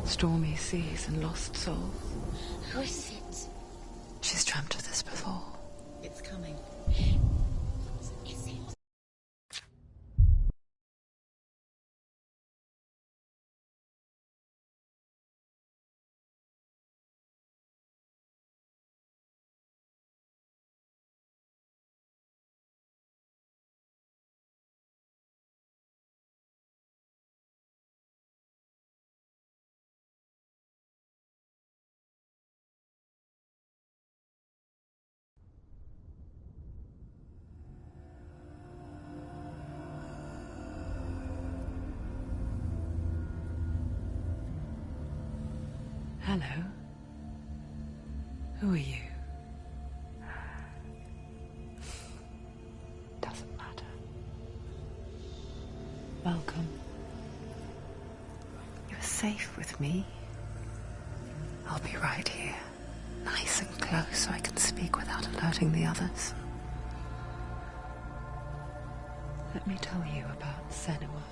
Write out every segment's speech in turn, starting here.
Stormy seas and lost souls. Who is it? She's dreamt of this before. It's coming. Is it? Hello. Who are you? Doesn't matter. Welcome. You're safe with me. I'll be right here, nice and close so I can speak without alerting the others. Let me tell you about Senua.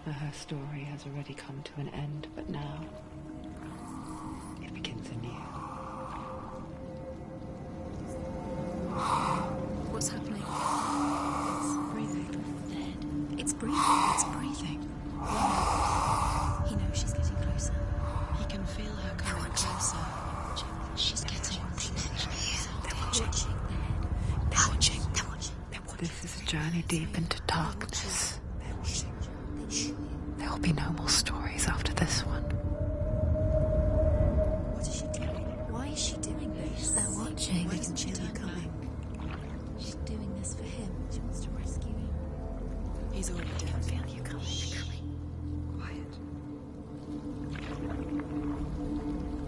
Her story has already come to an end, but now it begins anew. What's happening? It's breathing. Dead. It's breathing. It's breathing. He knows she's getting closer. He can feel her coming closer. She's getting closer. They're watching. They're watching. They're watching. They're watching. This is a journey deep into darkness. They're watching. There will be no more stories after this one. What is she doing? Why is she doing this? They're watching. Why doesn't she feel her coming? She's doing this for him. She wants to rescue him. He's already dead. I feel you coming. You're coming. Quiet.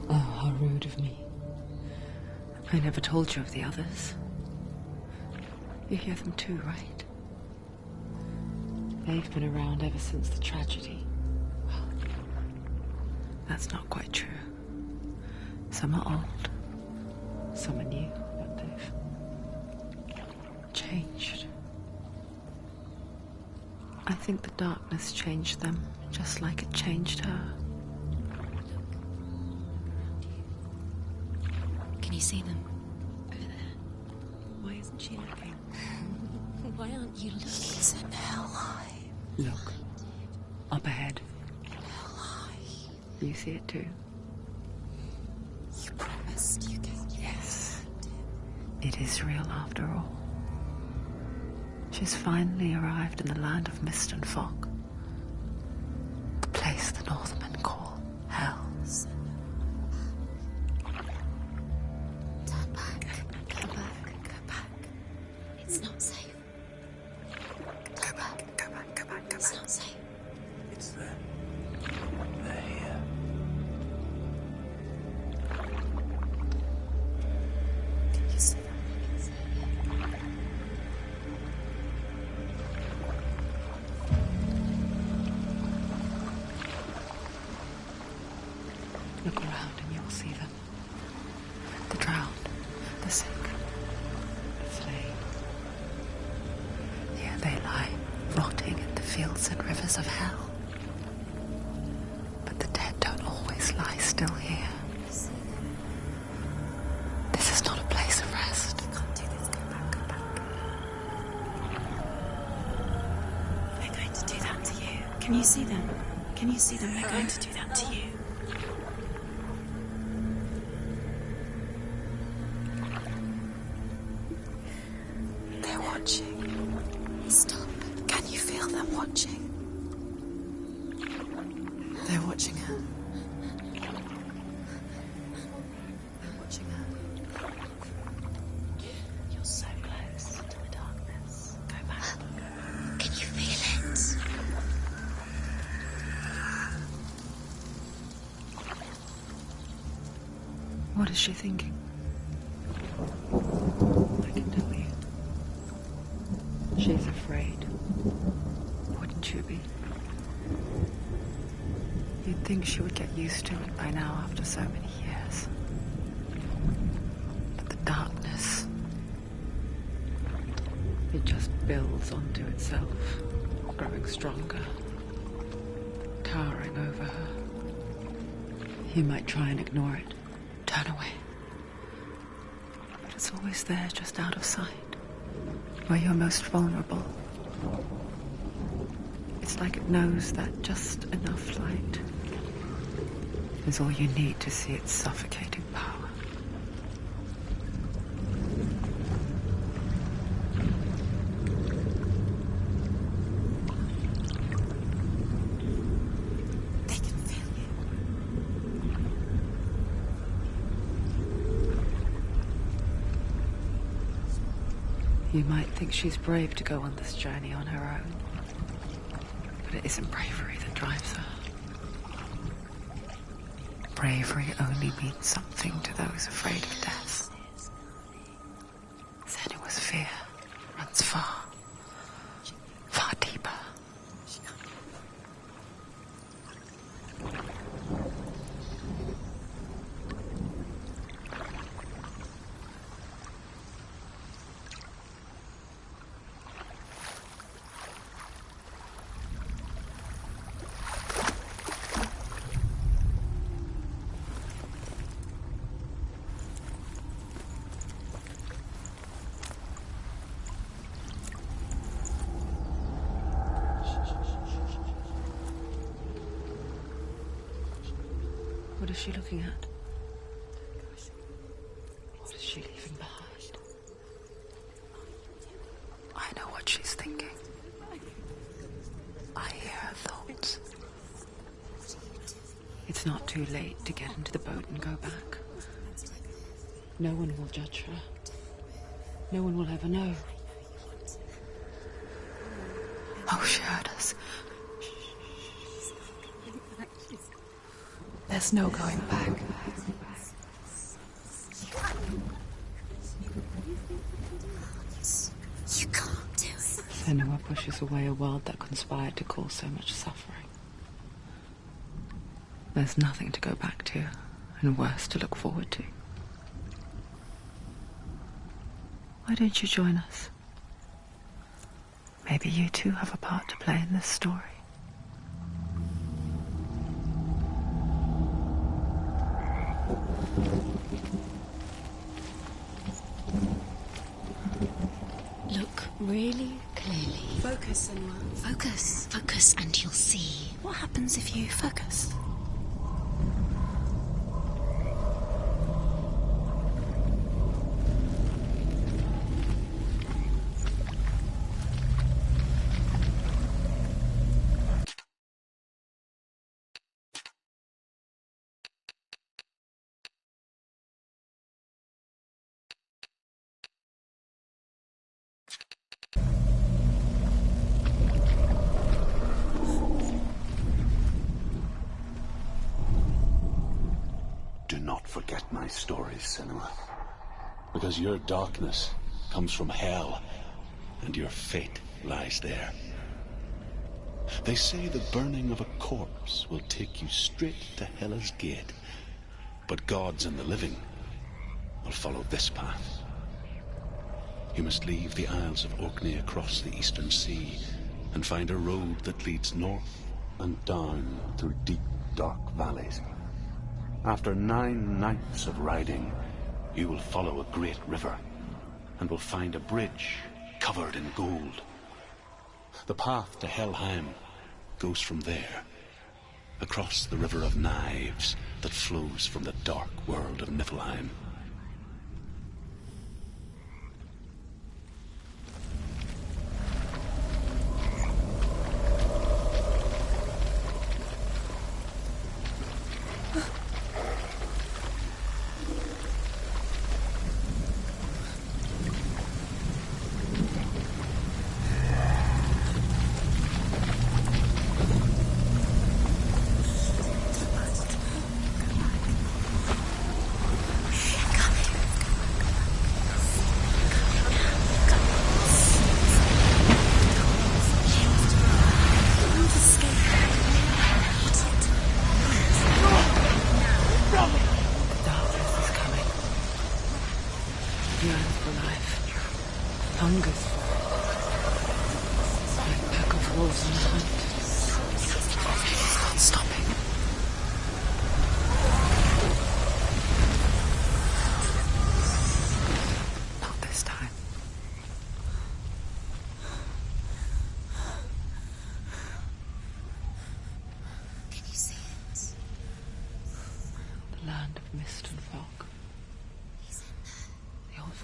Oh, how rude of me. I never told you of the others. You hear them too, right? They've been around ever since the tragedy. Well, that's not quite true. Some are old, some are new, but they've changed. I think the darkness changed them, just like it changed her. Can you see them? Over there. Why isn't she looking? Why aren't you looking? It's an ally. Look, up ahead. Ally. You see it too? You promised you gave. Yes. It is real after all. She's finally arrived in the land of mist and fog. The place the Northmen call Hell. Turn back. Go back. Go back. It's not safe. Go back. Go back. Go back. Go back. It's not safe. It's them. They're here. Can you see them? I can see it. Look around and you'll see them. The drowned, the sick, the slain. Here they lie, rotting in the fields and rivers of hell. But the dead don't always lie still here. This is not a place of rest. You can't do this. Go back. Go back. They're going to do that to you. Can you see them? Can you see them? They're going to do that to you. They're watching. Stop. Can you feel them watching? They're watching her. They're watching her. You're so close to the darkness. Go back. Can you feel it? What is she thinking? I can tell you. She's afraid. Wouldn't you be? You'd think she would get used to it by now after so many years. But the darkness, it just builds onto itself, growing stronger, towering over her. You might try and ignore it, turn away. But it's always there, just out of sight, where you're most vulnerable. It's like it knows that just enough light is all you need to see its suffocating power. They can feel you. You might think she's brave to go on this journey on her own, but it isn't bravery that drives her. Bravery only means something to those afraid of death. Senua's fear runs far, far deeper. What is she looking at? What is she leaving behind? I know what she's thinking. I hear her thoughts. It's not too late to get into the boat and go back. No one will judge her. No one will ever know. Oh, she heard us. There's no going back. You can't do it. Senua pushes away a world that conspired to cause so much suffering. There's nothing to go back to, and worse to look forward to. Why don't you join us? Maybe you too have a part to play in this story. Look really clearly. Focus, Senua. Focus. Focus and you'll see. What happens if you focus? Do not forget my stories, Senua. Because your darkness comes from hell, and your fate lies there. They say the burning of a corpse will take you straight to Hela's gate, but gods and the living will follow this path. You must leave the Isles of Orkney across the eastern sea and find a road that leads north and down through deep, dark valleys. After 9 nights of riding, you will follow a great river and will find a bridge covered in gold. The path to Helheim goes from there, across the River of Knives that flows from the dark world of Niflheim.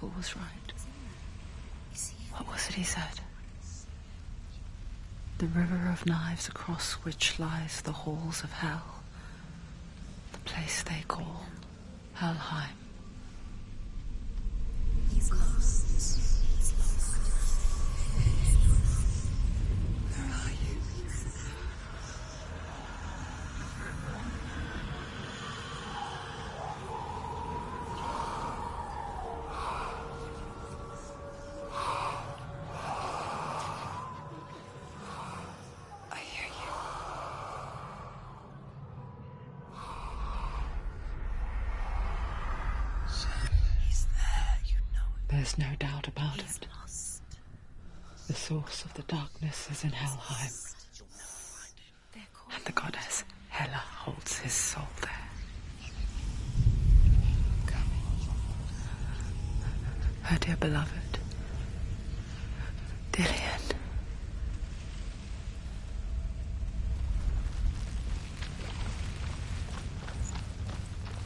fool was right. What was it he said? The river of knives across which lies the halls of hell. The place they call Helheim. He's lost. He's lost. Where are you? I hear you. He's there, you know it. There's no doubt about it. Lost. The source of the darkness is in Helheim, They're called and the goddess Hela holds his soul there. Her dear beloved, Dillian.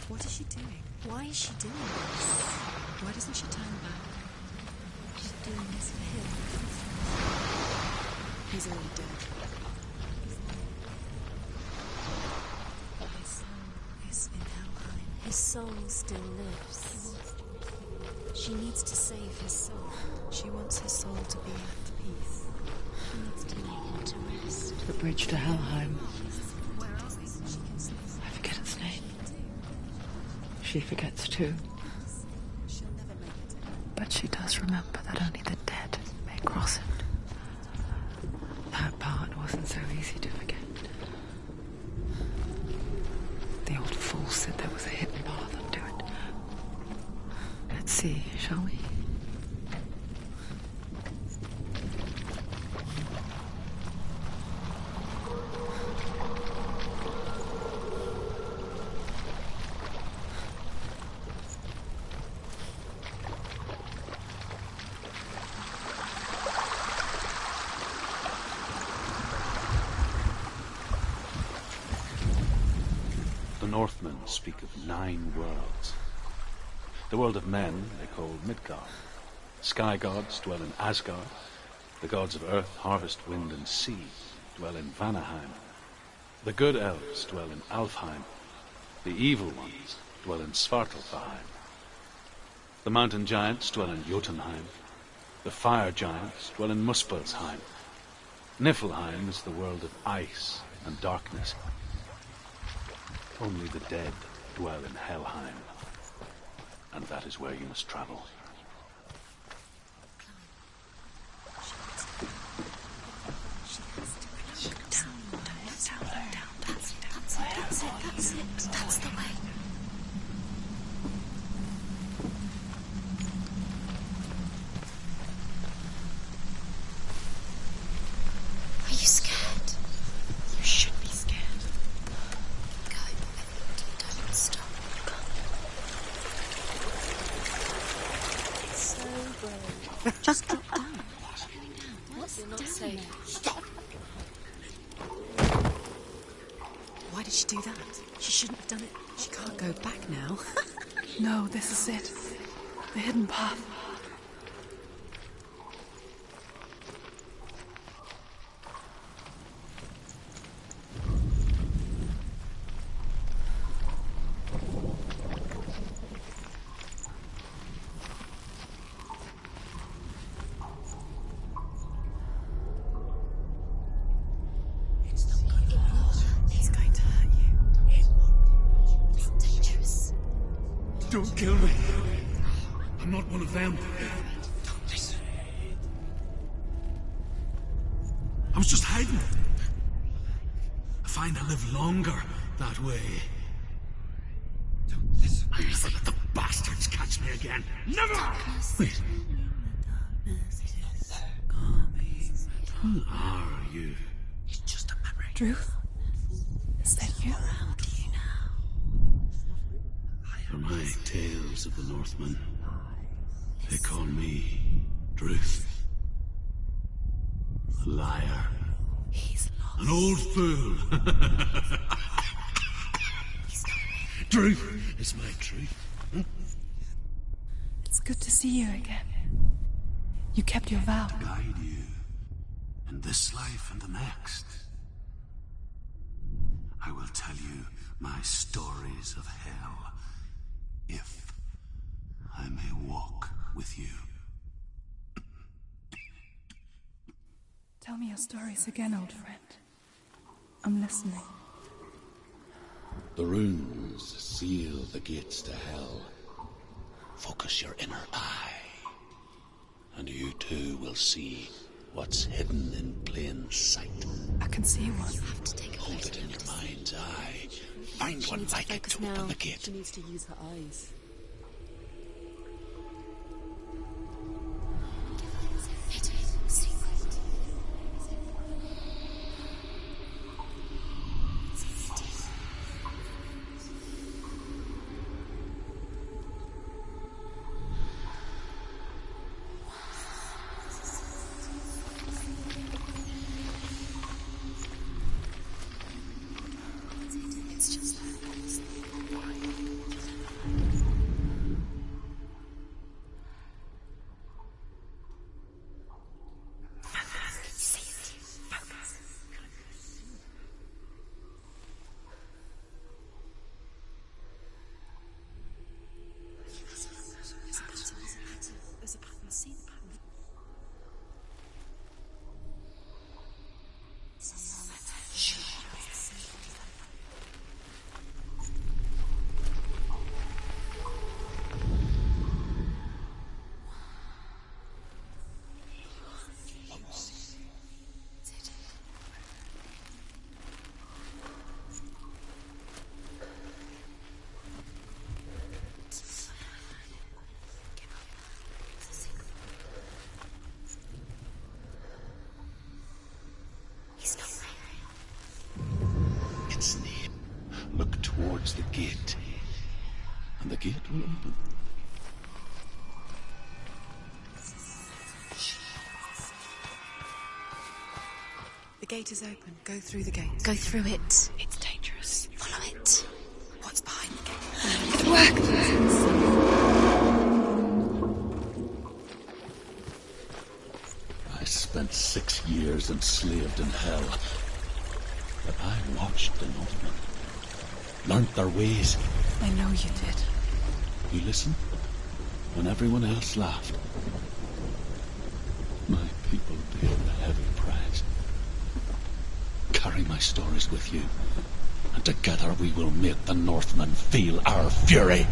What is she doing? Why is she doing this? Why doesn't she turn back? She's doing this for him. He's already dead. His soul is in Helheim. His soul still lives. She needs to save his soul. She wants his soul to be at peace. She needs to lay him to rest. The bridge to Helheim. Where are we? She can sleep. I forget its name. She forgets too. She'll never make it. But she does remember that only the dead may cross it. That part wasn't so easy to forget. The old fool said there was a hidden path onto it. Let's see, shall we? The Northmen speak of 9 worlds. The world of men they call Midgard. Sky gods dwell in Asgard. The gods of earth, harvest, wind, and sea dwell in Vanaheim. The good elves dwell in Alfheim. The evil ones dwell in Svartalfheim. The mountain giants dwell in Jotunheim. The fire giants dwell in Muspelheim. Niflheim is the world of ice and darkness. Only the dead dwell in Helheim, and that is where you must travel. That's the way. Are you scared? You should be scared. Go, don't stop. So brave. Just drop down. What's you're not safe. Stop. Why did she do that? She shouldn't have done it. She can't go back now. No, this is it. The hidden path. He's going to hurt you. It's dangerous. Don't kill me. I'm not one of them. Listen. I was just hiding. I find I live longer that way. Don't listen. I'll never let the bastards catch me again. Never! Wait. Who are you? It's just a memory. Druth? Is that you? Around you now. For my tales of the Northmen, they call me Druth. A liar. He's lost. An old fool. He's not real. Truth is my truth. It's good to see you again. You kept your vow. Guide you in this life and the next. I will tell you my stories of hell, if I may walk with you. Tell me your stories again, old friend. I'm listening. The runes seal the gates to hell. Focus your inner eye, and you too will see what's hidden in plain sight. I can see one. You have to take a Hold photo it in your of this. mind's eye. Find She one needs to like it focus to open now. the gate. She needs to use her eyes. It's just there's a pattern. See the pattern. He's not there. Its name. Look towards the gate, and the gate will open. The gate is open. Go through the gate. Go through it. It's dangerous. Follow it. What's behind the gate? It worked! I spent 6 years enslaved in hell. But I watched the Northmen. Learnt their ways. I know you did. You listened when everyone else laughed. My people paid a heavy price. Carry my stories with you, and together we will make the Northmen feel our fury.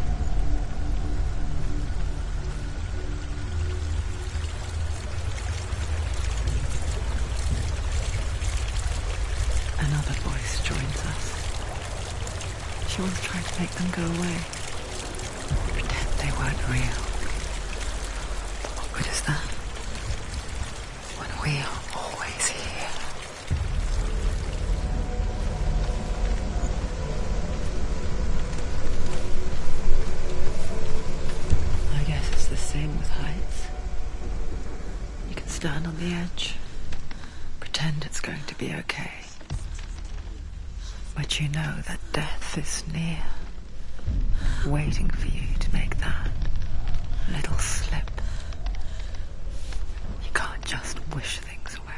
Another voice joins us. She once tried to make them go away. Pretend they weren't real. What good is that? When we are always here. I guess it's the same with heights. You can stand on the edge, pretend it's going to be okay. But you know that death is near, waiting for you to make that little slip. You can't just wish things away.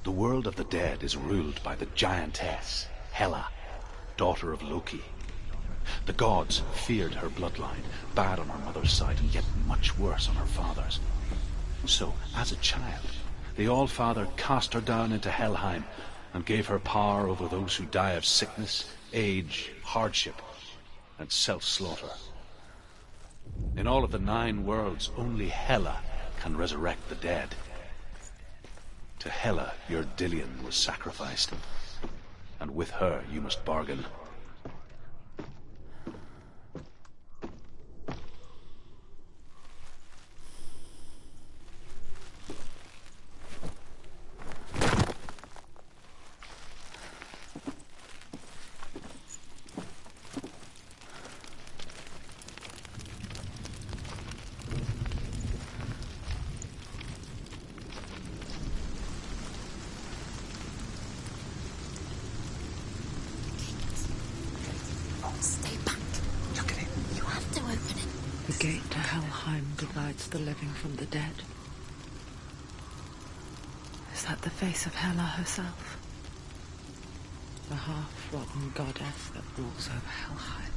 The world of the dead is ruled by the giantess, Hela, daughter of Loki. The gods feared her bloodline, bad on her mother's side and yet much worse on her father's. So, as a child, the All-Father cast her down into Helheim and gave her power over those who die of sickness, age, hardship, and self-slaughter. In all of the 9 worlds, only Hela can resurrect the dead. To Hela, your Dillion was sacrificed, and with her you must bargain. The gate to Helheim divides the living from the dead. Is that the face of Hela herself? The half-rotten goddess that rules over Helheim.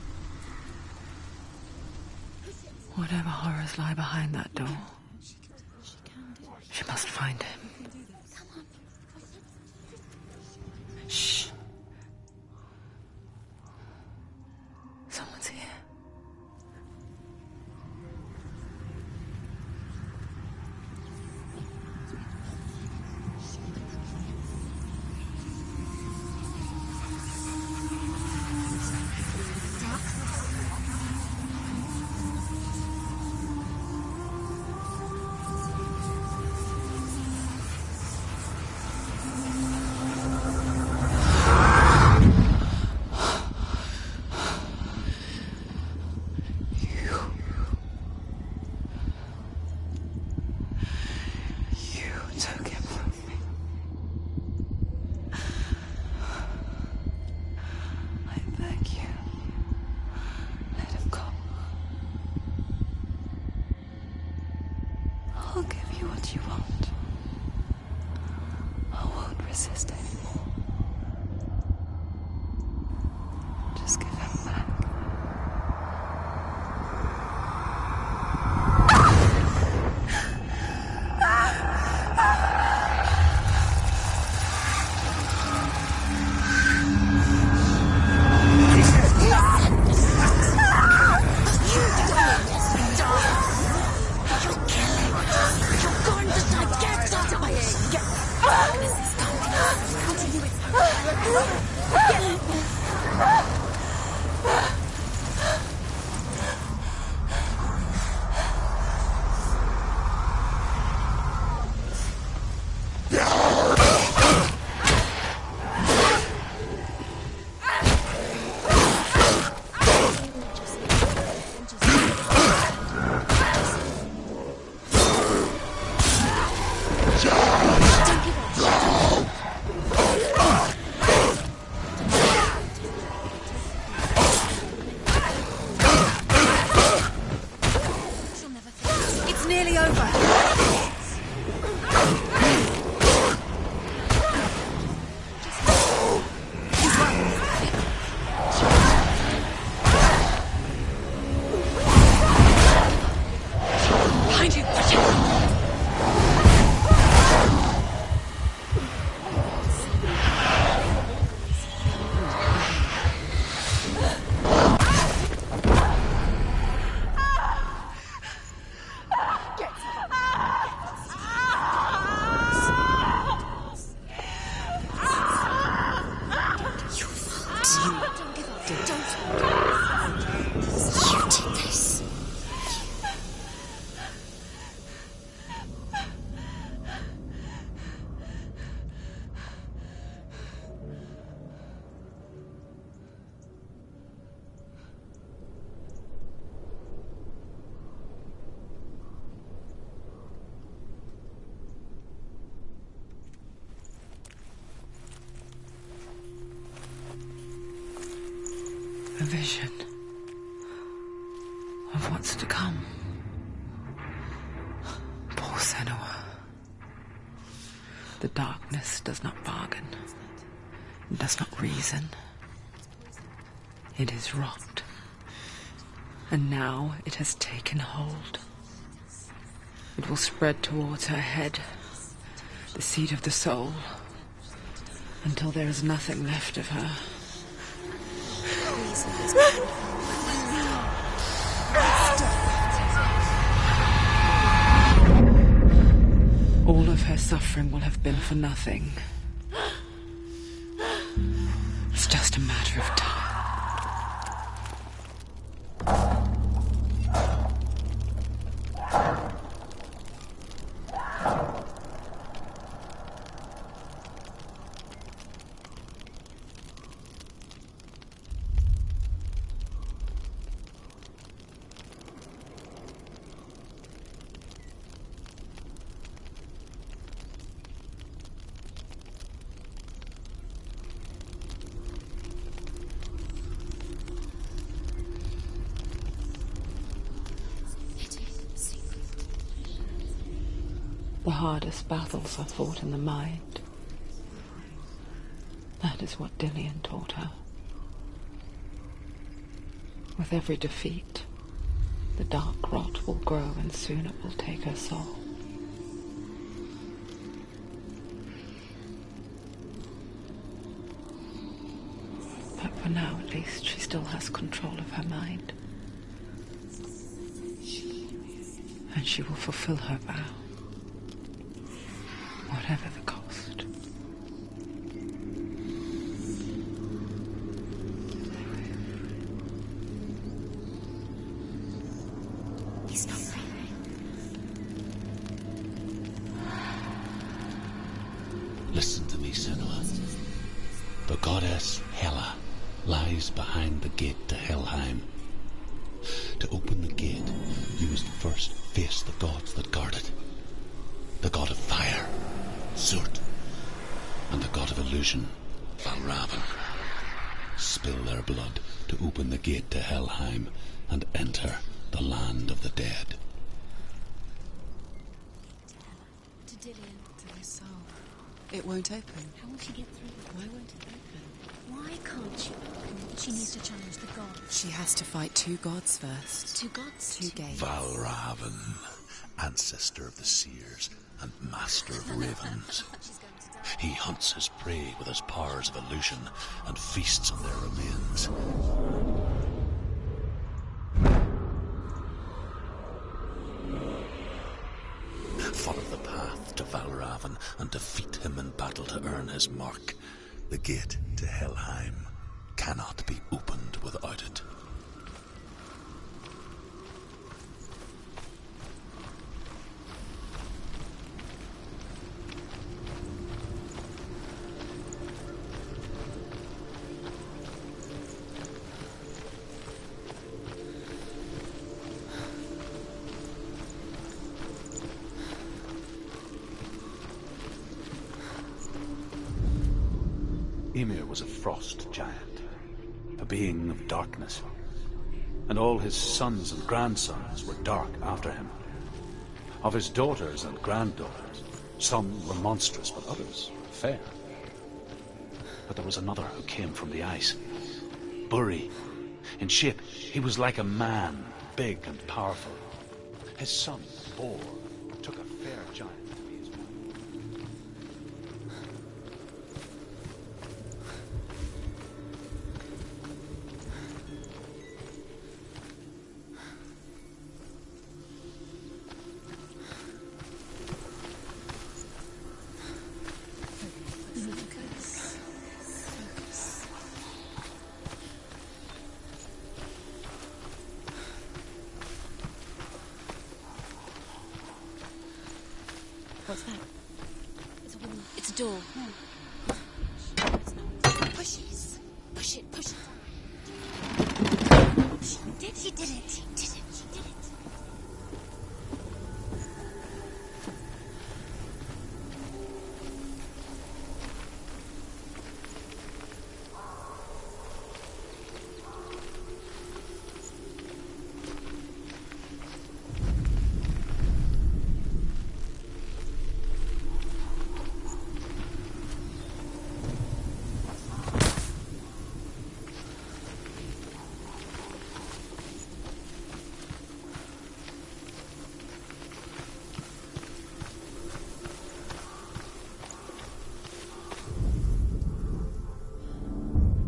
Whatever horrors lie behind that door, she must find him. Shh. Someone's here. I'll give you what you want. I won't resist anymore. Just give him back. A vision of what's to come. Poor Senua. The darkness does not bargain. It does not reason. It is wrought. And now it has taken hold. It will spread towards her head, the seat of the soul, until there is nothing left of her. All of her suffering will have been for nothing. It's just a matter of time. The hardest battles are fought in the mind. That is what Dillian taught her. With every defeat, the dark rot will grow and soon it will take her soul. But for now, at least, she still has control of her mind. And she will fulfill her vow, whatever the cost. He's not breathing. Listen to me, Senua. The goddess Hela lies behind the gate to Helheim. To open the gate, you must first face the gods that guard it. The god of fire, Zurt, and the god of illusion, Valravn. Spill their blood to open the gate to Helheim and enter the land of the dead. To Dillian. To his soul. It won't open. How will she get through? Why won't it open? Why can't she open? She needs to challenge the gods. She has to fight two gods first. Two gods? Two gates. Valravn, ancestor of the seers and master of ravens. She's going to die. He hunts his prey with his powers of illusion and feasts on their remains. Follow the path to Valravn and defeat him in battle to earn his mark. The gate to Helheim cannot be opened without it. Ymir was a frost giant, a being of darkness, and all his sons and grandsons were dark after him. Of his daughters and granddaughters, some were monstrous, but others fair. But there was another who came from the ice, Buri. In shape, he was like a man, big and powerful. His son, Bor, took a fair giant to be his wife. What's that? It's a woman. It's a door. Push it. Push it. Push it. She did it. She did it. She did it.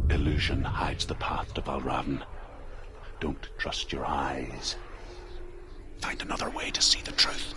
Illusion hides the path to Valravn. Don't trust your eyes. Find another way to see the truth.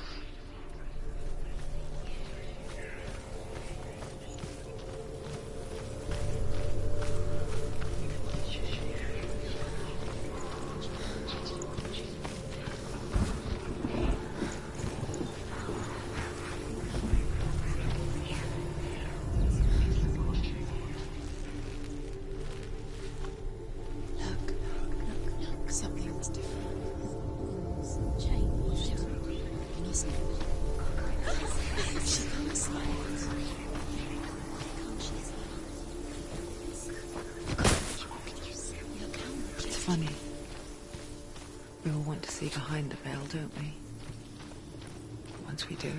Look, something's different. Change. Innocent. She can't see it. It's funny. We all want to see behind the veil, don't we? Once we do,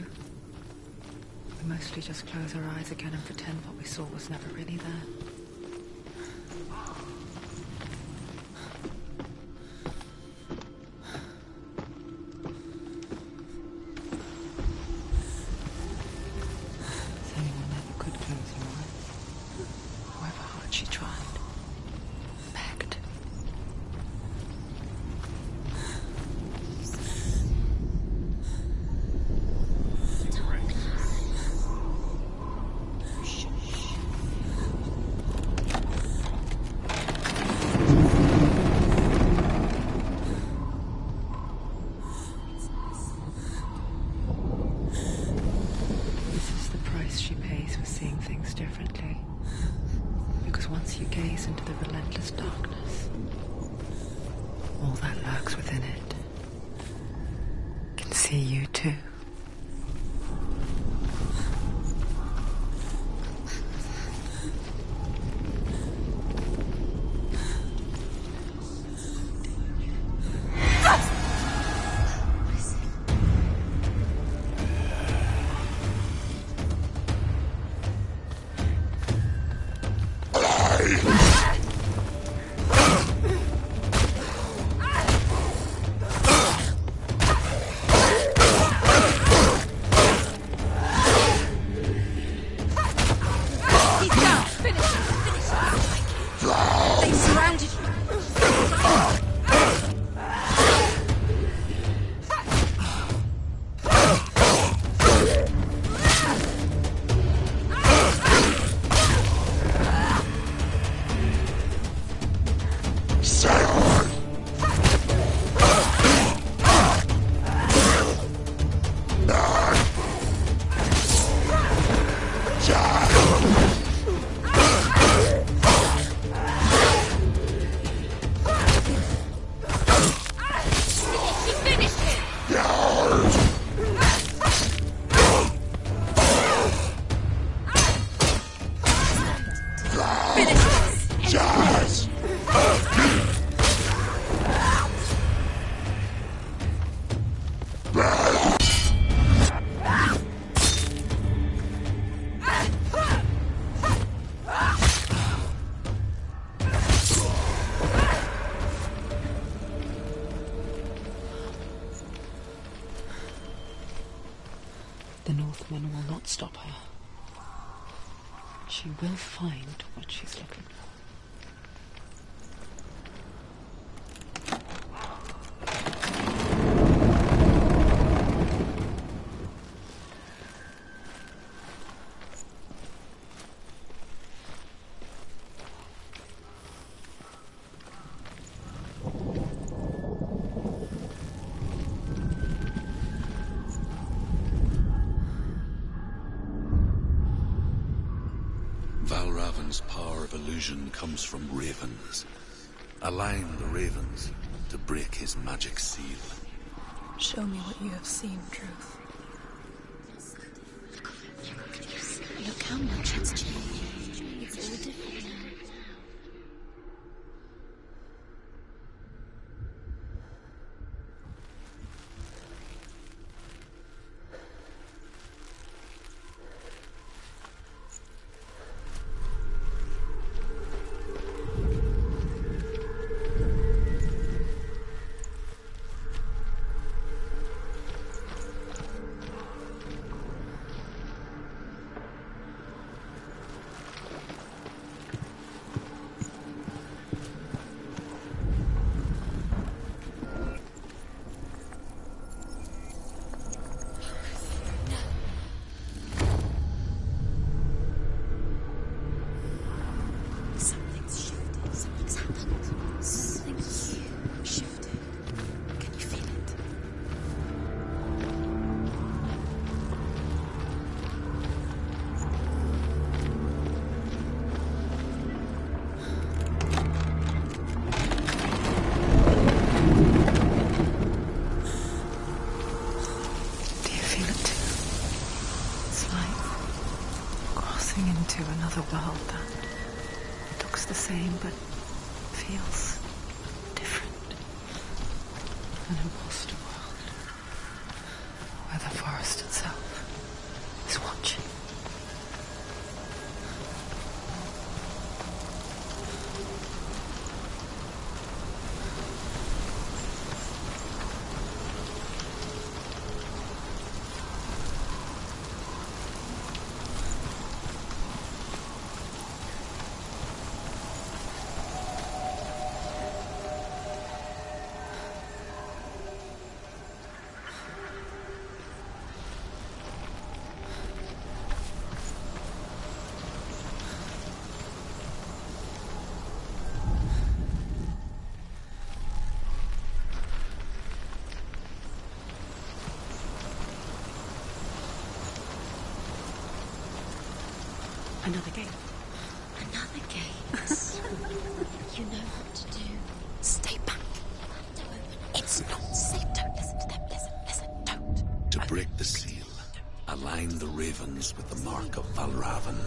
We mostly just close our eyes again and pretend what we saw was never really there. Anyone never could close her eyes. However hard she tried. Begged. She pays for seeing things differently. Because once you gaze into the relentless darkness, all that lurks within it can see you too. The Northmen will not stop her. She will find what she's looking for. Valravan's power of illusion comes from ravens. Align the ravens to break his magic seal. Show me what you have seen, Truth. Look how much it's changed. It's all different now. Into another world that looks the same but feels different. An imposter world where the forest itself is watching. Another gate. Another gate. You know what to do. Stay back. Don't open it. It's not safe. Don't listen to them. Listen, don't. To break the seal, align the ravens with the mark of Valravan.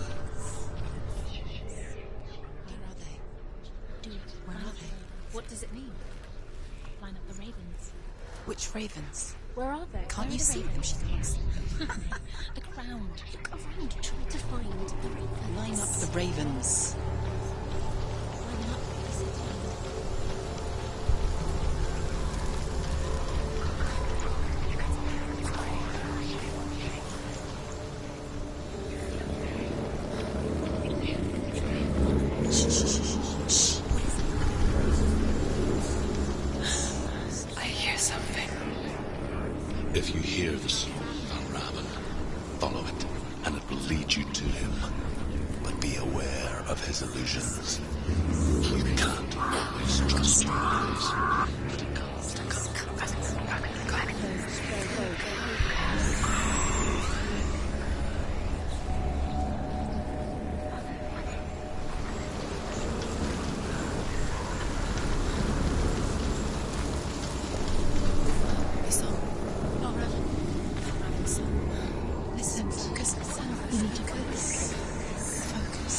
Where are they? Where are they? What does it mean? Line up the ravens. Which ravens? Where are they? Can't you see them, she thinks. Look around. Look around. Try to find the ravens. Line up the ravens. Line up the city. I hear something. If you hear the soul of Valravan, follow it, and it will lead you to him. But be aware of his illusions. You can't always trust your eyes. The song. Not Raven. Raven's song. Listen, focus. You need to focus. Focus.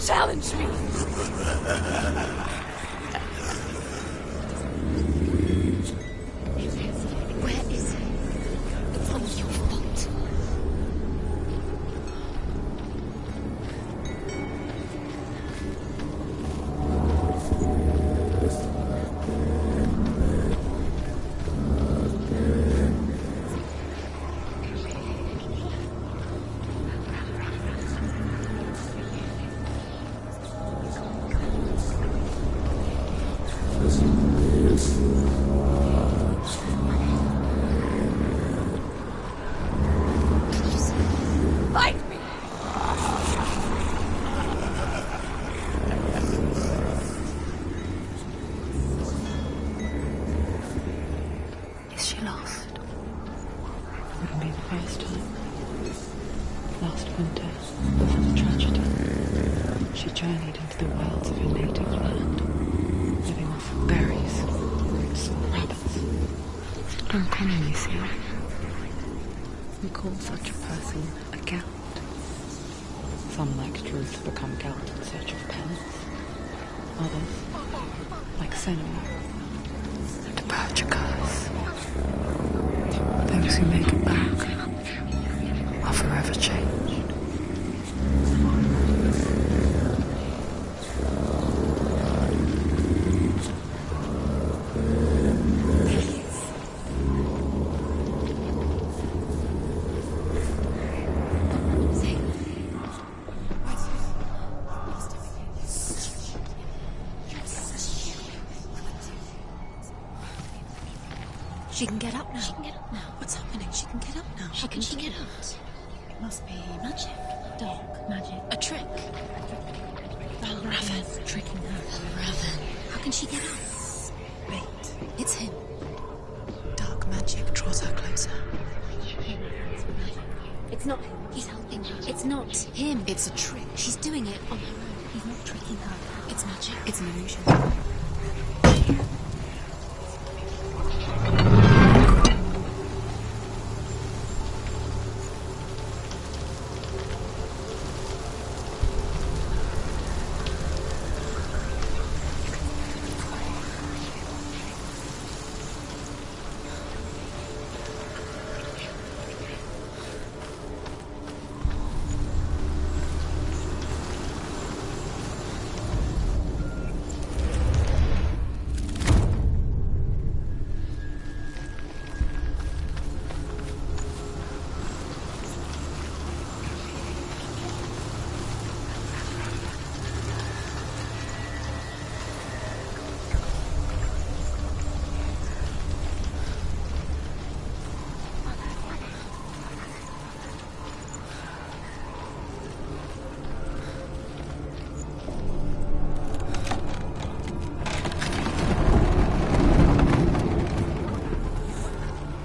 Challenge me. Where is he? It's all your fault. Fight me. Is she lost? Wouldn't be the first time. Last winter, before the tragedy, she journeyed into the wilds of her native land, living off of berries, roots, and rabbits. It's not uncommon, you see. We call such a person a Gelt. Some like Drew to become Gelt in search of penance. Others, like Senua, to purge a curse. Those who make it back are forever changed. She can get up now. She can get up now. What's happening? She can get up now. How can she get out? It must be magic. Dark magic. A trick. Raven. Tricking her. Raven. How can she get up? Wait. It's him. Dark magic draws her closer. It's not him. He's helping her. It's not him. It's a trick. She's doing it on her own. He's not tricking her. It's magic. It's an illusion.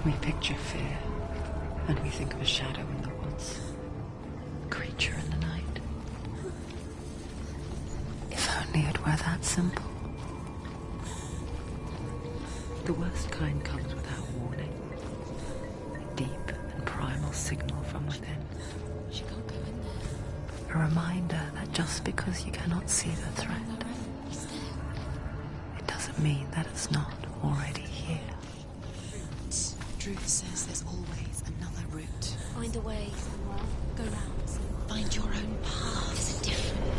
We picture fear, and we think of a shadow in the woods, a creature in the night. If only it were that simple. The worst kind comes without warning. A deep and primal signal from within. She can't go in there. A reminder that just because you cannot see the threat, He's there. it doesn't mean that it's not already here. Druth says there's always another route. Find a way somewhere. Go round. Find your own path. There's a different way.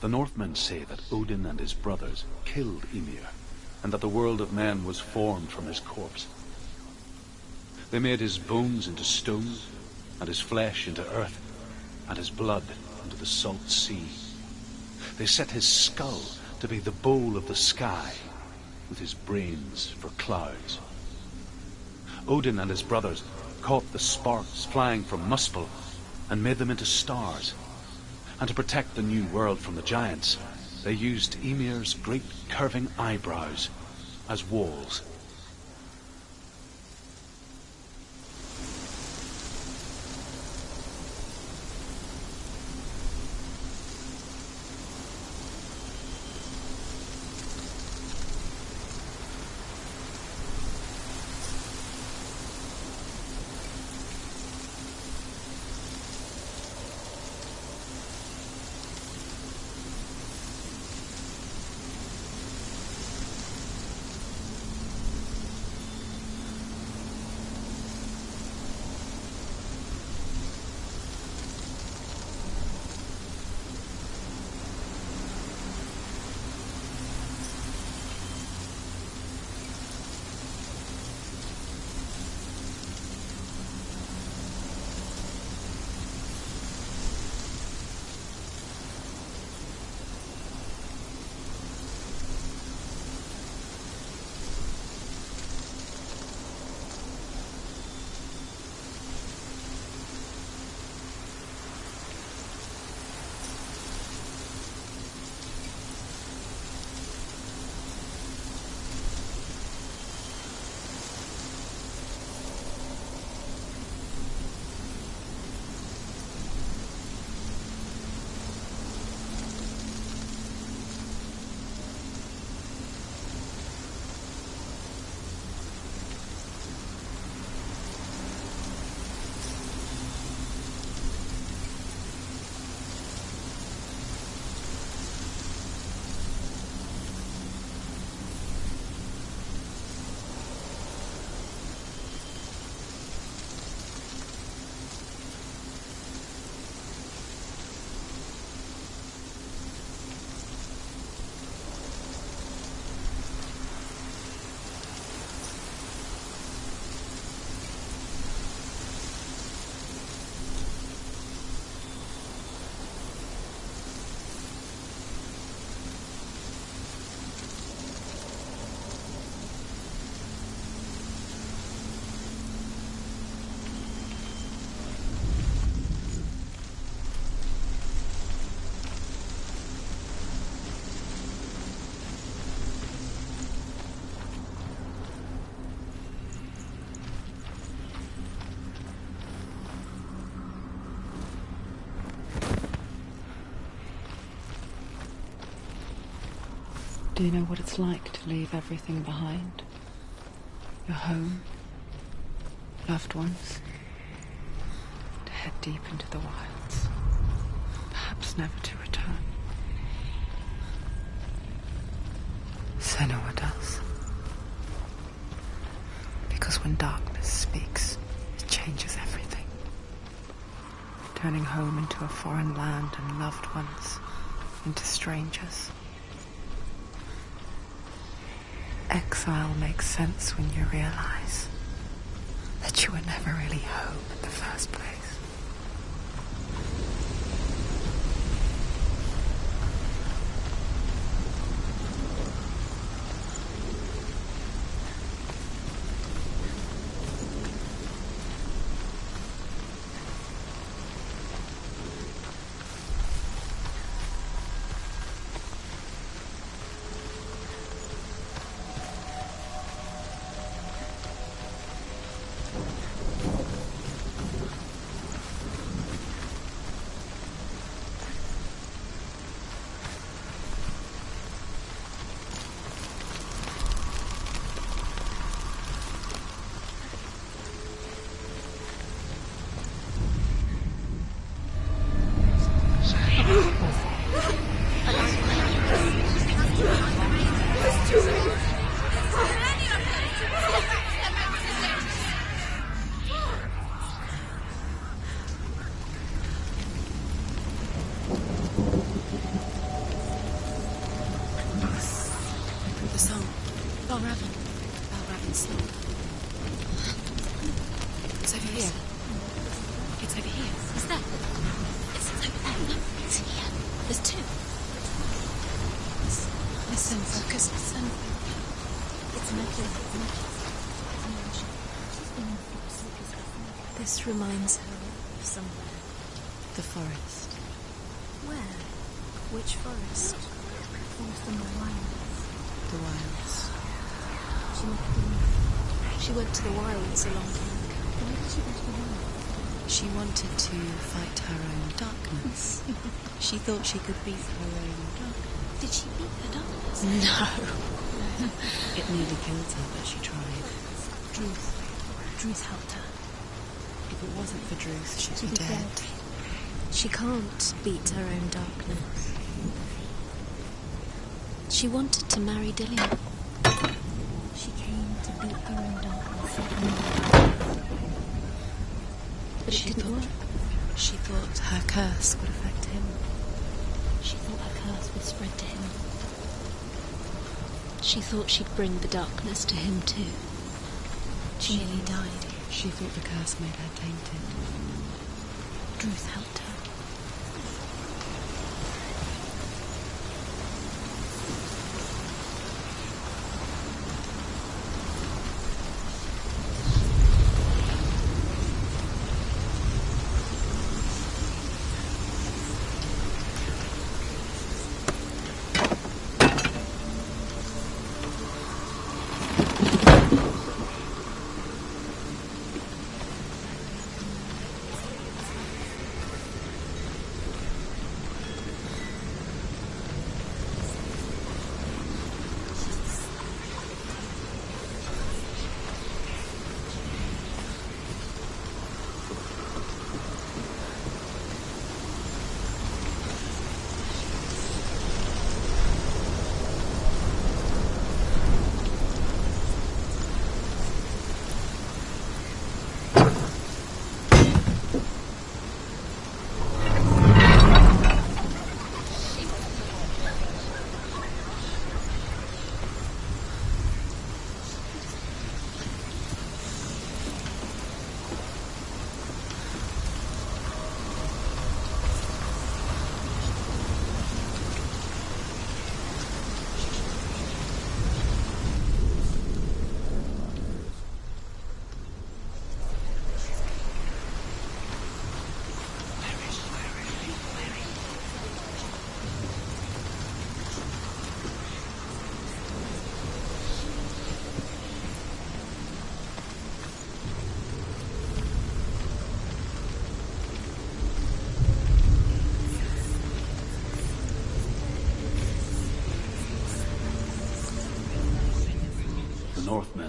The Northmen say that Odin and his brothers killed Ymir, and that the world of men was formed from his corpse. They made his bones into stone, and his flesh into earth, and his blood into the salt sea. They set his skull to be the bowl of the sky, with his brains for clouds. Odin and his brothers caught the sparks flying from Muspel and made them into stars. And to protect the new world from the giants, they used Ymir's great curving eyebrows as walls. Do you know what it's like to leave everything behind? Your home, loved ones, to head deep into the wilds, perhaps never to return. Senua does. Because when darkness speaks, it changes everything, turning home into a foreign land and loved ones into strangers. Exile makes sense when you realize that you were never really home in the first place. This reminds her of somewhere. The forest. Where? Which forest? Forest in the wilds. The wilds. She went to the wilds a long time ago. Why did she go to the wilds? She wanted to fight her own darkness. She thought she could beat her own darkness. Did she beat her darkness? No. It nearly killed her, but she tried. Druth helped her. If it wasn't for Druth, she'd be dead. She can't beat her own darkness. She wanted to marry Dillian. She came to beat her own darkness. But it didn't work. She thought her curse would affect him. She thought her curse would spread to him. She thought she'd bring the darkness to him too. She nearly died. She thought the curse made her tainted. Druth helped her.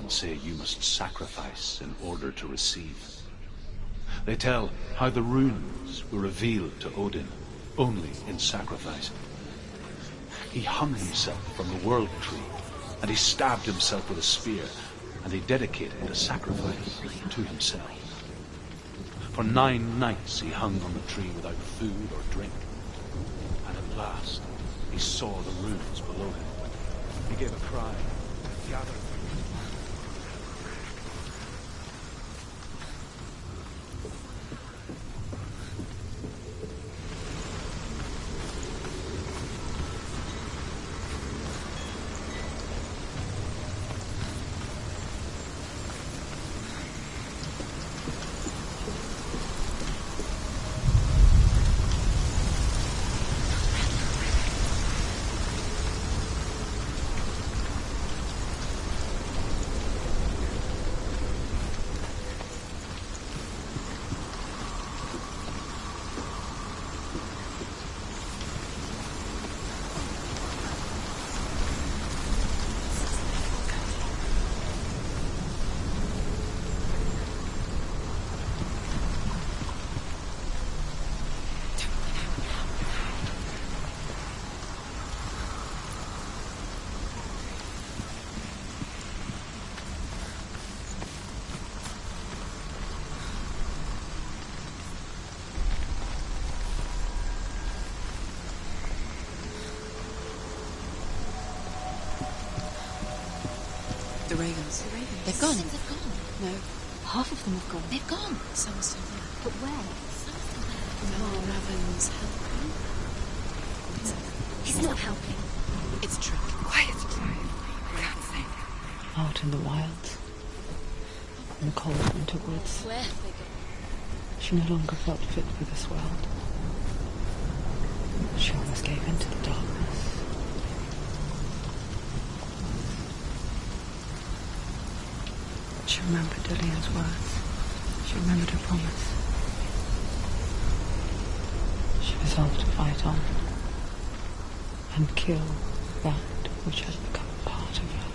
men say you must sacrifice in order to receive. They tell how the runes were revealed to Odin only in sacrifice. He hung himself from the world tree, and he stabbed himself with a spear, and he dedicated a sacrifice to himself. For 9 nights he hung on the tree without food or drink, and at last he saw the runes below him. He gave a cry, gathered. The ravens. They've gone. They've gone. No, Half of them have gone. they've gone. Some are still there. But where? Some are still there. No, Raven's helping. He's not helping. It's a trick. Quiet. Can't think. Out in the wilds, in the cold winter woods, Where have they gone? she no longer felt fit for this world. She almost gave in to the darkness. But she remembered Dillian's words. She remembered her promise. She resolved to fight on and kill that which had become part of her.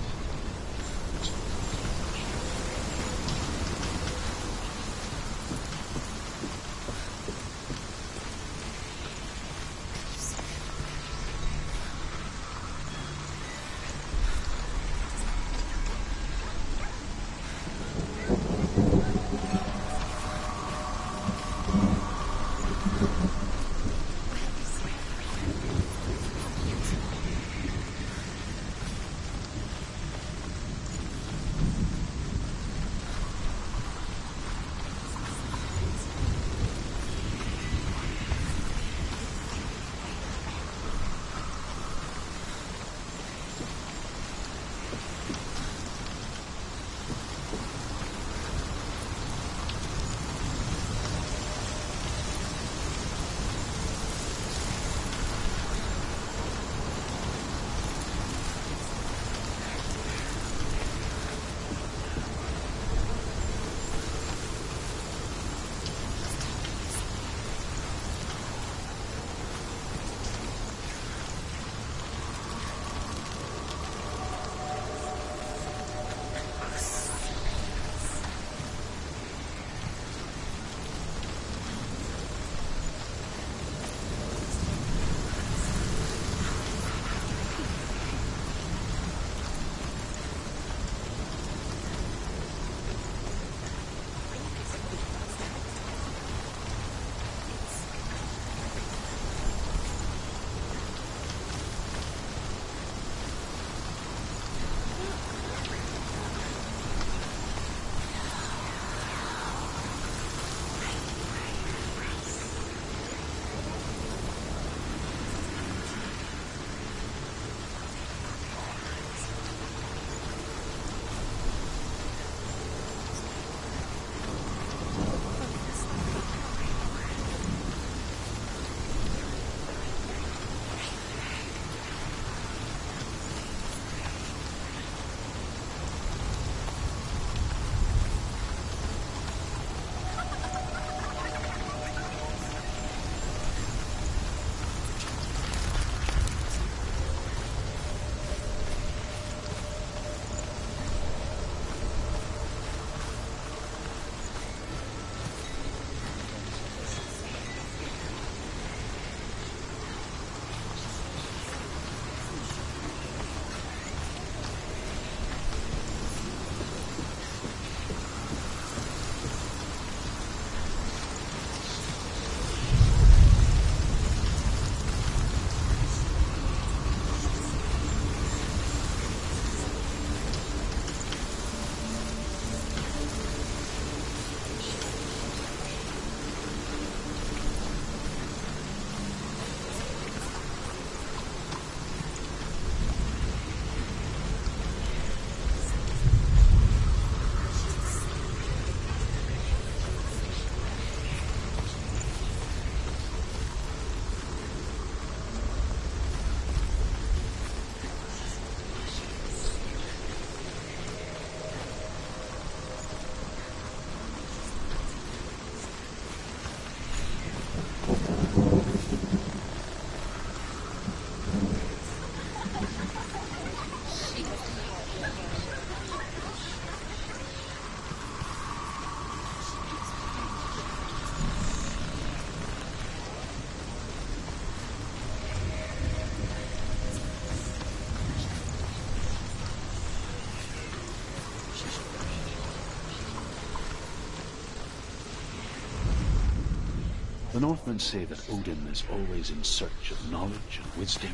The Northmen say that Odin is always in search of knowledge and wisdom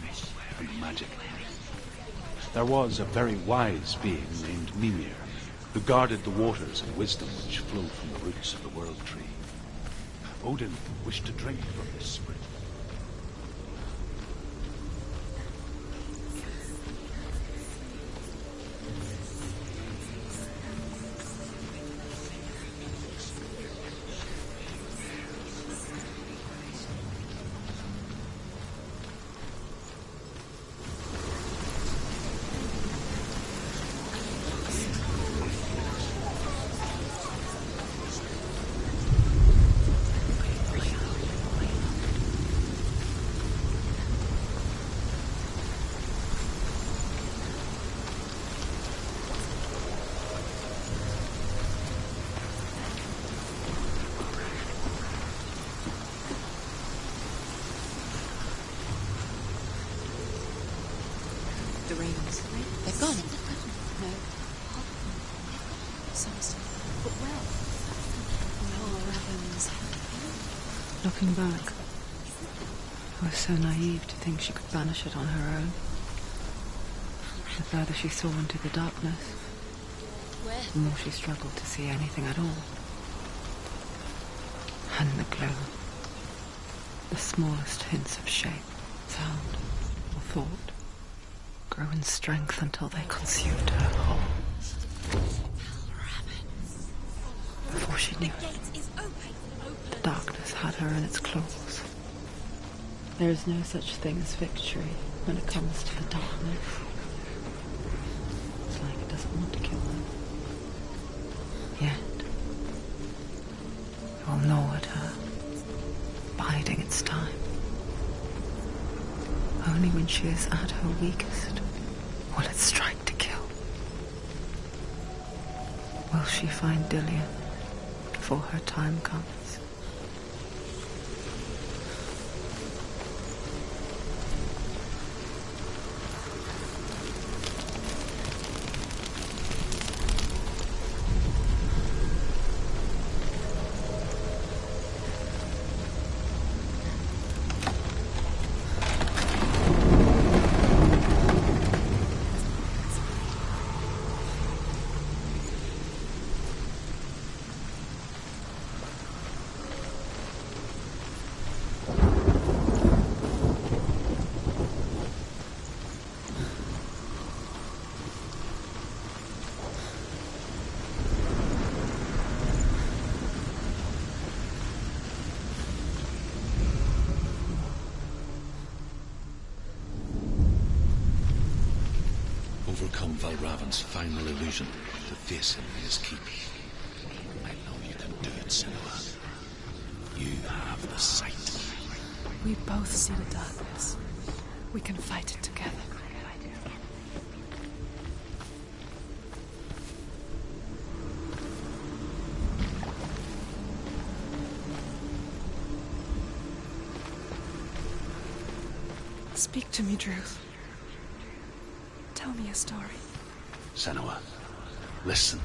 and magic. There was a very wise being named Mimir, who guarded the waters and wisdom which flow from the roots of the World Tree. Odin wished to drink from this spring. The ravens. They've gone. No. But where? No ravens. Looking back, I was so naive to think she could banish it on her own. The further she saw into the darkness, the more she struggled to see anything at all. And the glow, the smallest hints of shape, sound, or thought, grow in strength until they consumed her whole. Before she knew it, darkness had her in its claws. There is no such thing as victory when it comes to the darkness. It's like it doesn't want to kill them. Yet, it will gnaw at her, biding its time. Only when she is at her weakest will it strike to kill. Will she find Dillion before her time comes? Overcome Valravan's final illusion to face him in his keep. I know you can do it, Senua. You have the sight. We both see the darkness. We can fight it together. Speak to me, Druth. Tell me a story. Senua, listen.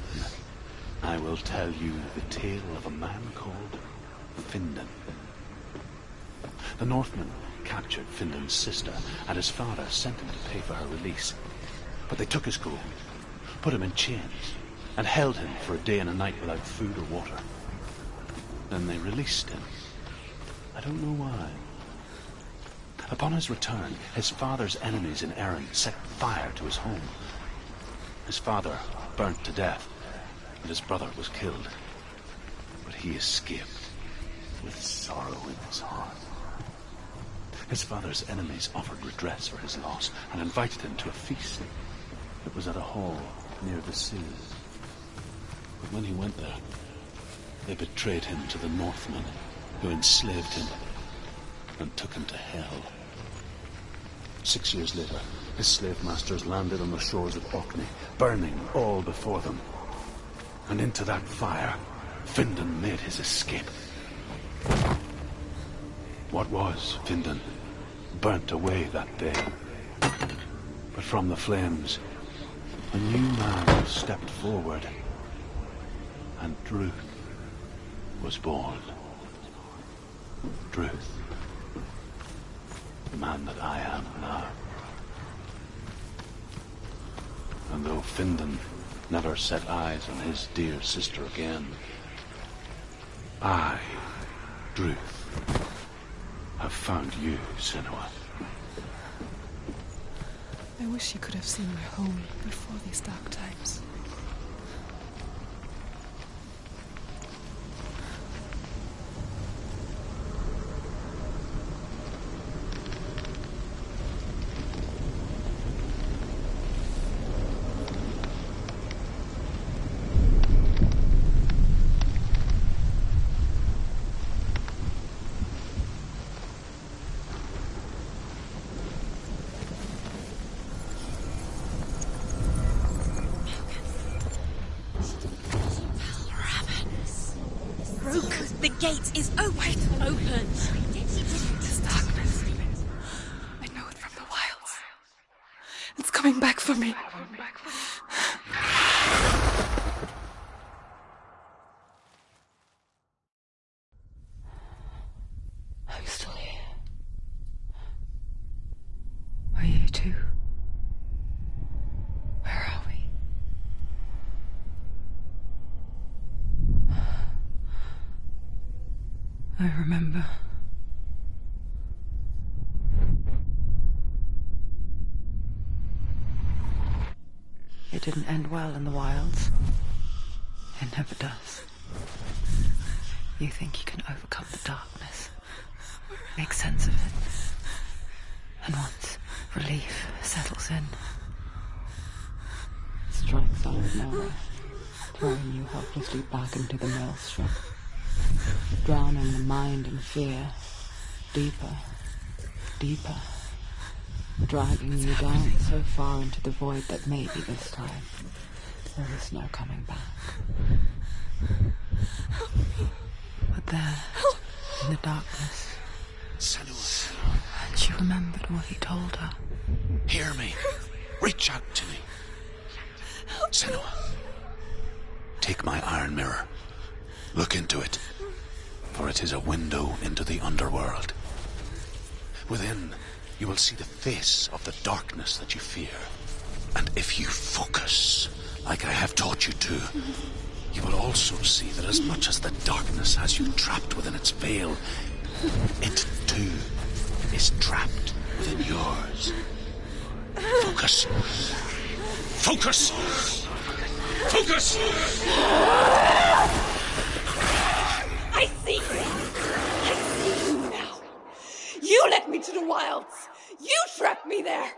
I will tell you the tale of a man called Findan. The Northmen captured Findan's sister, and his father sent him to pay for her release. But they took his gold, put him in chains, and held him for a day and a night without food or water. Then they released him. I don't know why. Upon his return, his father's enemies in Erin set fire to his home. His father burnt to death, and his brother was killed. But he escaped with sorrow in his heart. His father's enemies offered redress for his loss and invited him to a feast. It was at a hall near the sea. But when he went there, they betrayed him to the Northmen, who enslaved him and took him to hell. 6 years later, his slave masters landed on the shores of Orkney, burning all before them. And into that fire, Findan made his escape. What was Findan burnt away that day. But from the flames, a new man stepped forward, and Druth was born. Druth. The man that I am now. And though Findan never set eyes on his dear sister again, I, Druth, have found you, Senua. I wish you could have seen my home before these dark times. The gate is open. This darkness. I know it from the wilds. It's coming back for me. I'm still here. Are you too? Where are we? I remember. It didn't end well in the wilds. It never does. You think you can overcome the darkness, make sense of it, and once relief settles in, it strikes out of nowhere, throwing you helplessly back into the maelstrom, drowning the mind in fear, deeper, deeper, dragging you down so far into the void that maybe this time there is no coming back. But there, in the darkness, Senua, she remembered what he told her. hear me. Reach out to me. Senua, take my iron mirror. Look into it, for it is a window into the underworld. Within, you will see the face of the darkness that you fear. And if you focus, like I have taught you to, you will also see that as much as the darkness has you trapped within its veil, it too is trapped within yours. Focus. Focus! Focus! I see you! I see you now! You led me to the wilds! You trapped me there!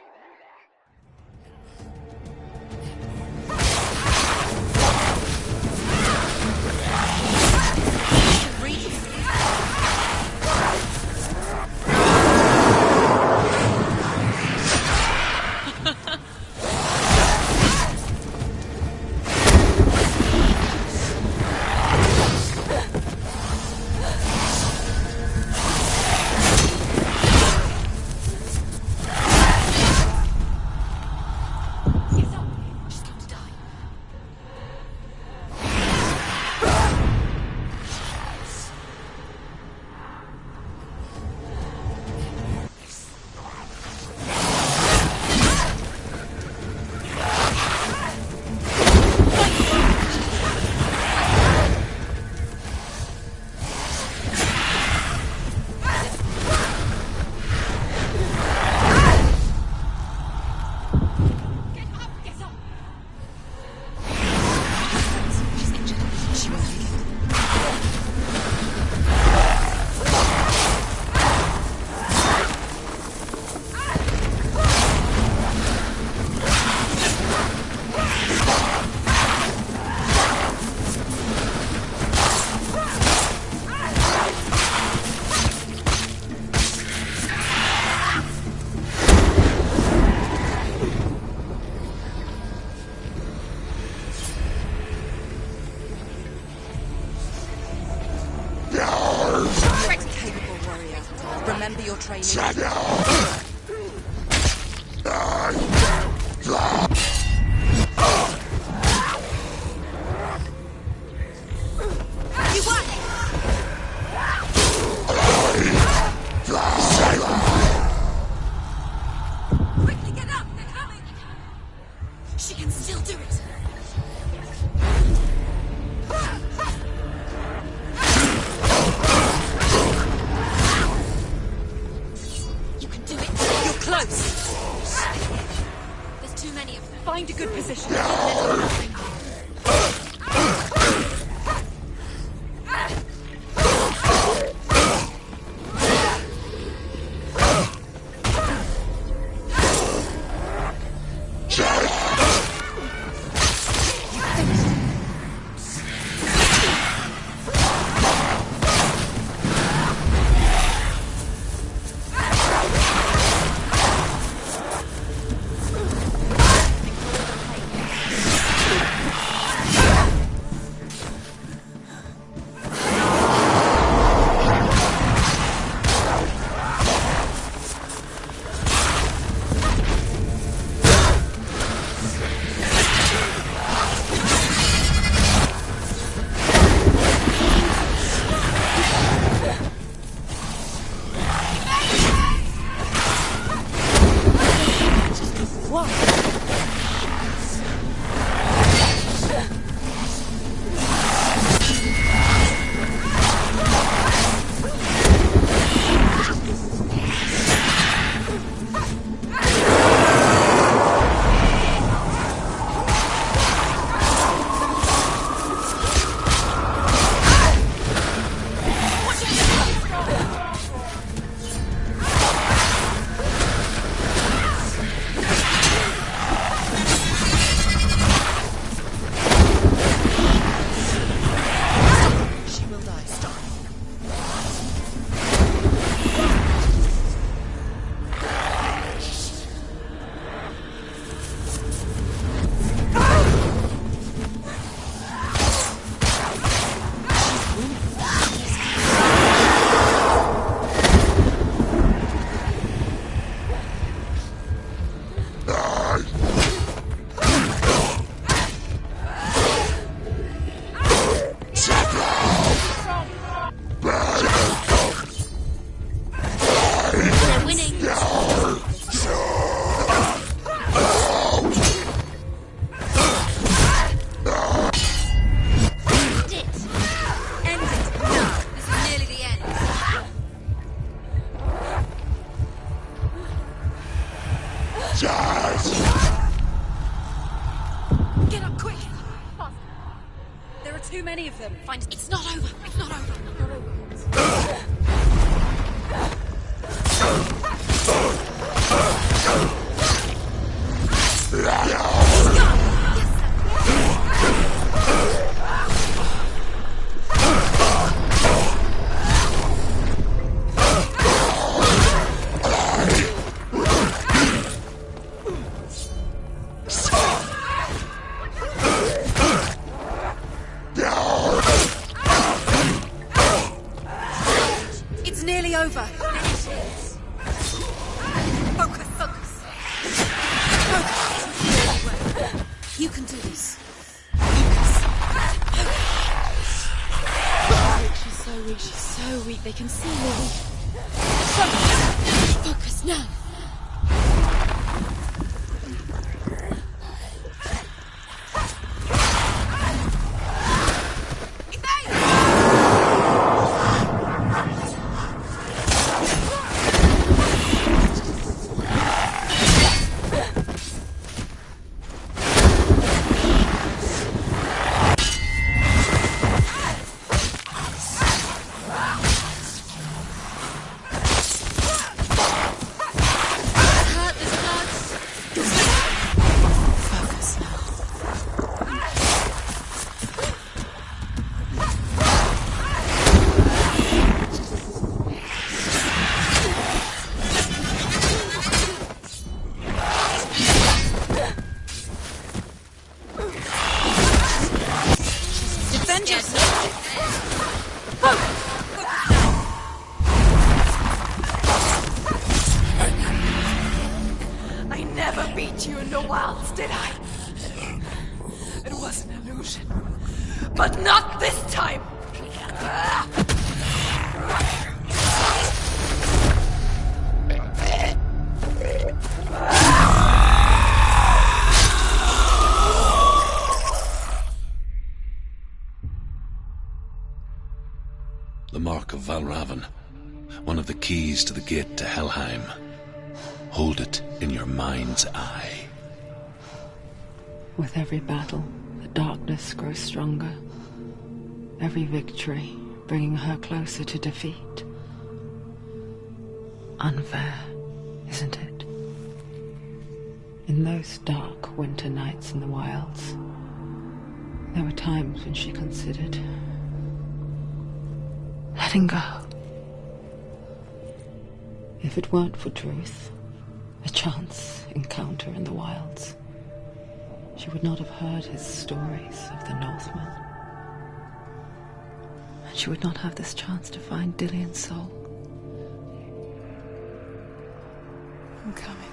Remember your training. You won! many of them. Fine, it's not over. It's not over. It's not over. It's nearly over. Focus, focus. Focus. You can do this. She's so weak, she's so weak. They can see you're weak. Focus. Focus now. I never beat you in the wilds, did I? It was an illusion. But not this time! The Mark of Valravan, one of the keys to the gate to Helheim. Hold it in your mind's eye. With every battle, the darkness grows stronger. Every victory bringing her closer to defeat. Unfair, isn't it? In those dark winter nights in the wilds, there were times when she considered letting go. If it weren't for Druth, a chance encounter in the wilds, she would not have heard his stories of the Northmen. And she would not have this chance to find Dillion's soul. I'm coming.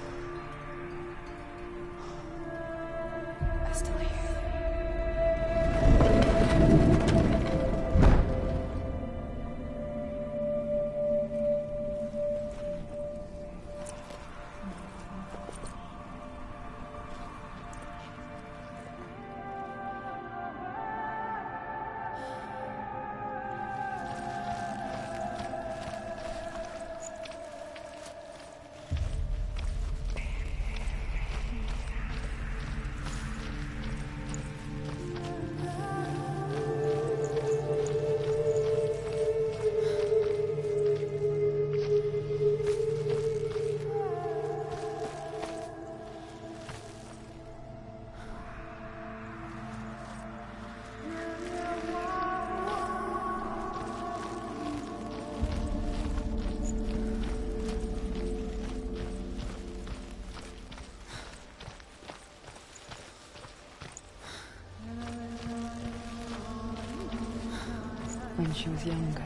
I still hear you. When she was younger,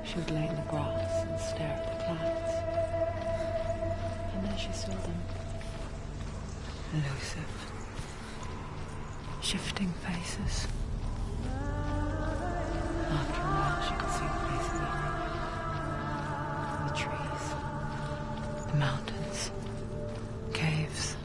she would lay in the grass and stare at the clouds. And then she saw them. Elusive. Shifting faces. After a while, she could see the place clearly. The trees. The mountains. Caves.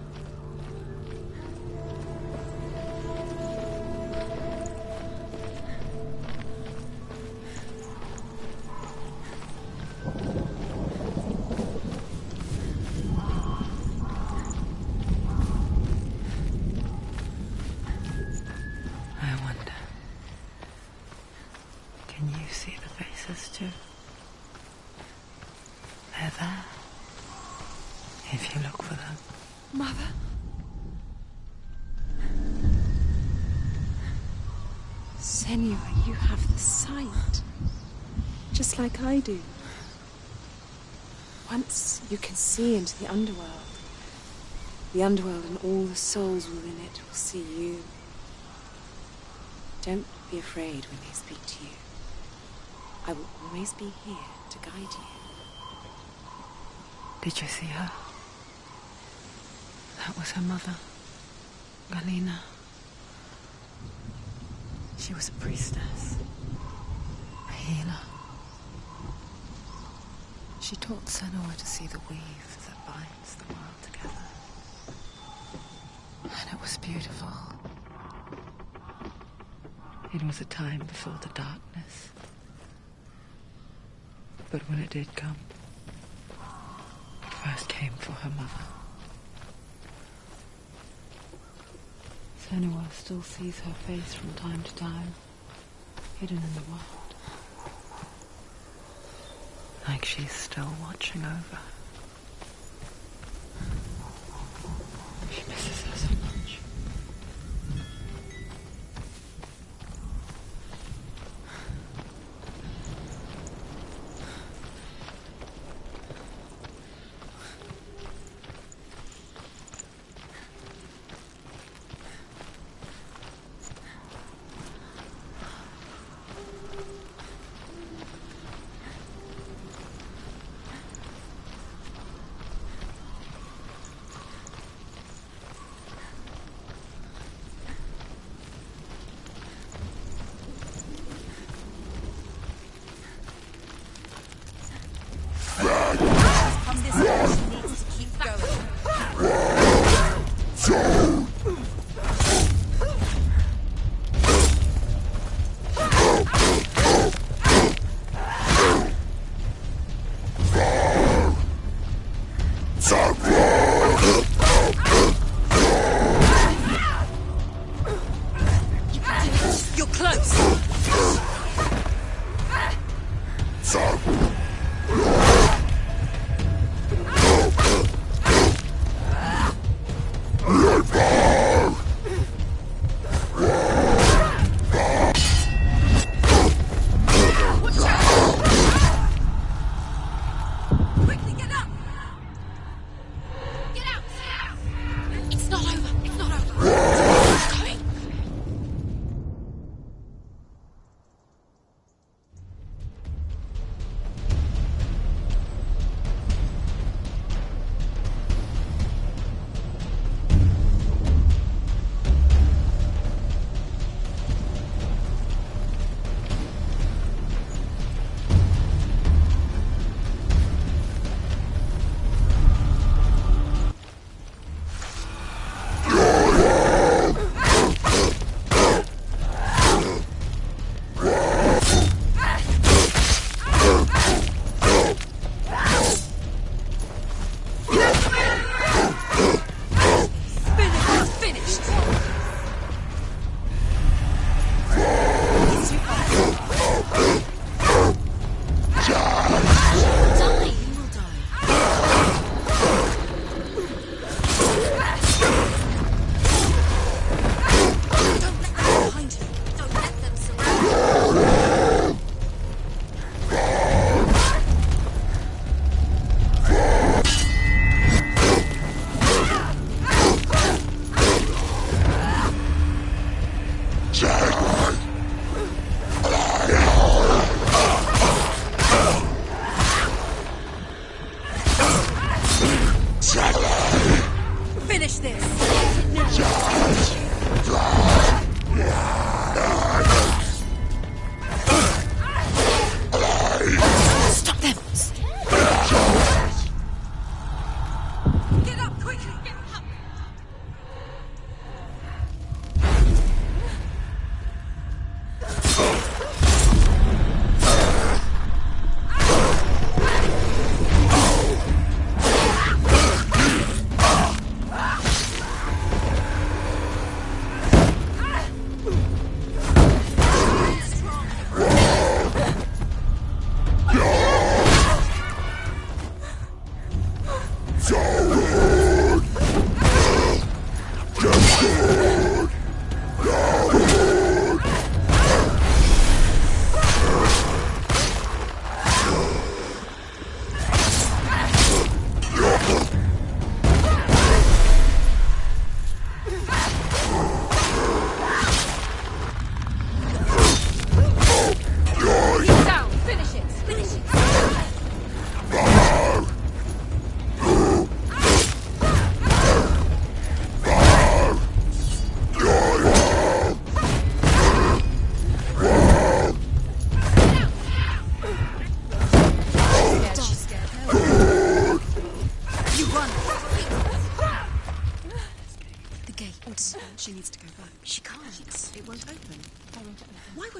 I want Can you see the faces too? They're there. If you look for them. Mother? Senua, you have the sight. Just like I do. Once you can see into the underworld. The underworld and all the souls within it will see you. Don't be afraid when they speak to you. I will always be here to guide you. Did you see her? That was her mother, Galina. She was a priestess, a healer. She taught Senua to see the weave that binds the world together. And it was beautiful. It was a time before the darkness. But when it did come, it first came for her mother. Senua still sees her face from time to time, hidden in the world. Like she's still watching over. She misses her so much.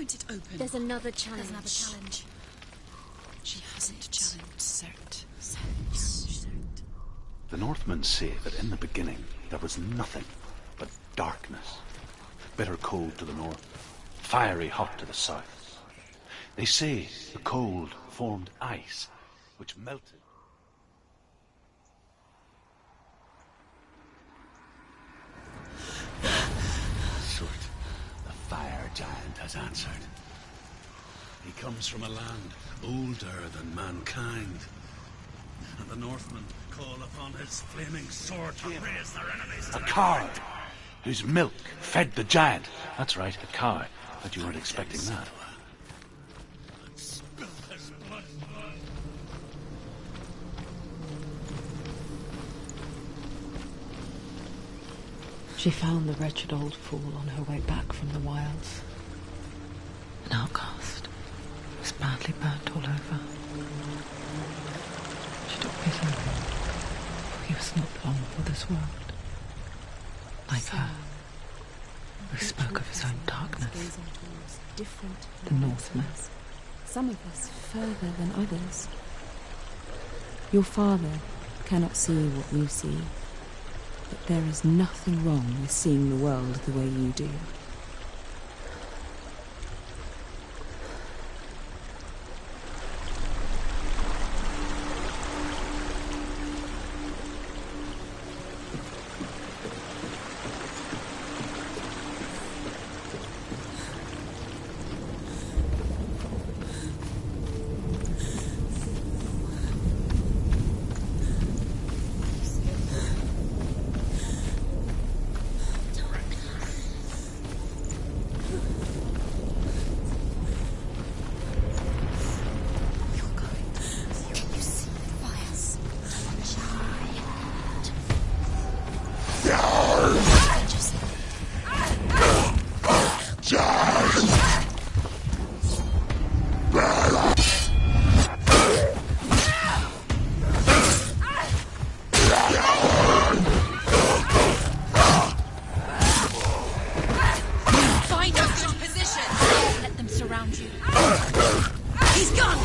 won't it open? There's another challenge. There's another challenge. She hasn't challenged Cert. The Northmen say that in the beginning there was nothing but darkness. Bitter cold to the north, fiery hot to the south. They say the cold formed ice, which melted. Sort, the fire giant has answered. He comes from a land older than mankind. And the Northmen call upon his flaming sword to raise their enemies to a cow whose milk fed the giant. That's right, a cow. But you weren't expecting that. She found the wretched old fool on her way back from the wilds. An outcast. Was badly burnt all over. She took pity. He was not long for this world. Like her, who spoke of his own darkness. The Northmen. Some of us further than others. Your father cannot see what you see, but there is nothing wrong with seeing the world the way you do. Find a good position. Let them surround you. He's gone.